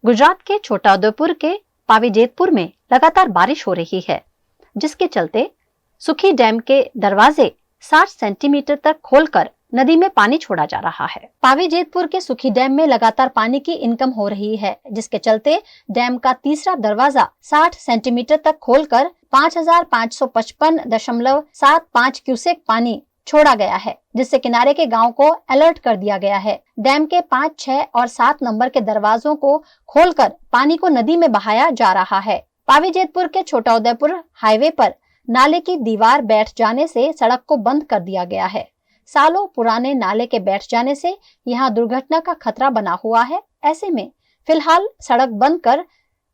गुजरात के छोटाउदेपुर के पावीजेतपुर में लगातार बारिश हो रही है, जिसके चलते सुखी डैम के दरवाजे 60 सेंटीमीटर तक खोलकर नदी में पानी छोड़ा जा रहा है। पावीजेतपुर के सुखी डैम में लगातार पानी की इनकम हो रही है, जिसके चलते डैम का तीसरा दरवाजा 60 सेंटीमीटर तक खोलकर 5555.75 क्यूसेक पानी छोड़ा गया है, जिससे किनारे के गांव को अलर्ट कर दिया गया है। डैम के 5, 6 और 7 नंबर के दरवाजों को खोलकर पानी को नदी में बहाया जा रहा है। पावीजेतपुर के छोटाउदेपुर हाईवे पर नाले की दीवार बैठ जाने से सड़क को बंद कर दिया गया है। सालों पुराने नाले के बैठ जाने से यहाँ दुर्घटना का खतरा बना हुआ है। ऐसे में फिलहाल सड़क बंद कर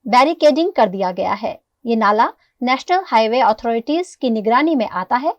बैरिकेडिंग कर दिया गया है। ये नाला नेशनल हाईवे अथॉरिटीज की निगरानी में आता है।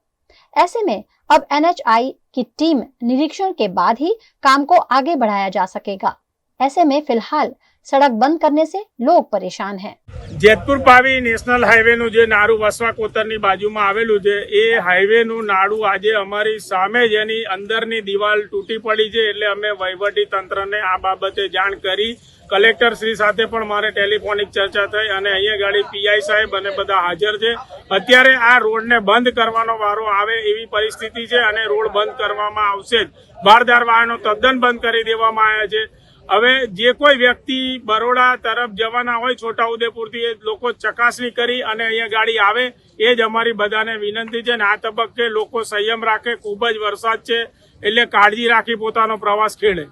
ऐसे में अब NHI की टीम निरीक्षण के बाद ही काम को आगे बढ़ाया जा सकेगा। ऐसे में फिलहाल सड़क बंद करने से लोग परेशान हैं। જેતપુર પાવી નેશનલ હાઈવે નું જે નાળું વસવા કોતરની બાજુમાં આવેલું છે એ હાઈવે નું નાળું આજે અમારી સામે જ એની અંદરની દિવાલ તૂટી પડી છે, એટલે અમે વહીવટી તંત્રને આ બાબતે જાણ કરી કલેક્ટર શ્રી સાથે પણ મારે ટેલિફોનિક ચર્ચા થઈ અને અહીંયા ગાડી PI સાહેબ અને બધા હાજર છે। અત્યારે આ રોડને બંધ કરવાનો વારો આવે એવી પરિસ્થિતિ છે અને રોડ બંધ કરવામાં આવશે જ। ભારદાર વાહનો તદ્દન બંધ કરી દેવામાં આવ્યા છે। હવે જે કોઈ વ્યક્તિ બરોડા તરફ જવાના હોય છોટાઉદેપુરથી એ લોકો ચકાસણી કરી અને અહીંયા ગાડી આવે એ જ અમારી બધાને વિનંતી છે। અને આ તબક્કે લોકો સંયમ રાખે, ખૂબ જ વરસાદ છે એટલે કાળજી રાખી પોતાનો પ્રવાસ ખેડે।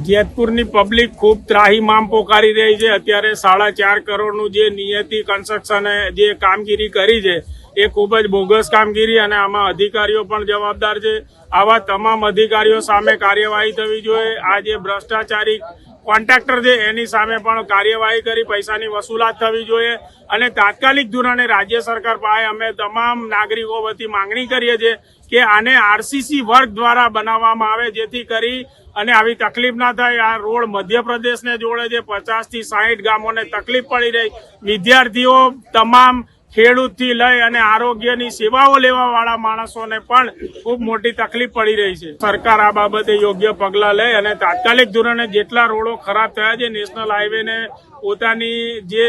જેતપુરની પબ્લિક ખૂબ ત્રાહીમામ પોકારી રહી છે। અત્યારે 4.5 કરોડનું જે નિયતિ કન્સ્ટ્રક્શને જે કામગીરી કરી છે એ ખૂબ જ બોગસ કામગીરી અને આમાં અધિકારીઓ પણ જવાબદાર છે। આવા તમામ અધિકારીઓ સામે કાર્યવાહી થવી જોઈએ। આ જે ભ્રષ્ટાચારી કોન્ટ્રાક્ટર છે એની સામે પણ કાર્યવાહી કરી પૈસાની વસૂલાત થવી જોઈએ અને તાત્કાલિક ધોરણે રાજ્ય સરકાર પાસે અમે તમામ નાગરિકો વતી માંગણી કરીએ છીએ કે આને RCC વર્ગ દ્વારા બનાવવામાં આવે, જેથી કરી અને આવી તકલીફ ના થાય। આ રોડ મધ્યપ્રદેશને જોડે છે, 50 થી 60 ગામોને તકલીફ પડી રહી। વિદ્યાર્થીઓ, તમામ ખેડૂતથી લઈ અને આરોગ્યની સેવાઓ લેવા વાળા માણસોને પણ ખૂબ મોટી તકલીફ પડી રહી છે। સરકાર આ બાબતે યોગ્ય પગલાં લે અને તાત્કાલિક ધોરણે જેટલા રોડો ખરાબ થયા છે નેશનલ હાઈવેને પોતાની જે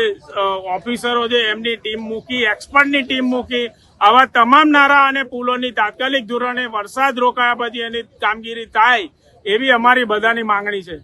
ઓફિસરો છે એમની ટીમ મૂકી, એક્સપર્ટની ટીમ મૂકી આવા તમામ નારા અને પુલોની તાત્કાલિક ધોરણે વરસાદ રોકાયા પછી એની કામગીરી થાય એવી અમારી બધાની માંગણી છે।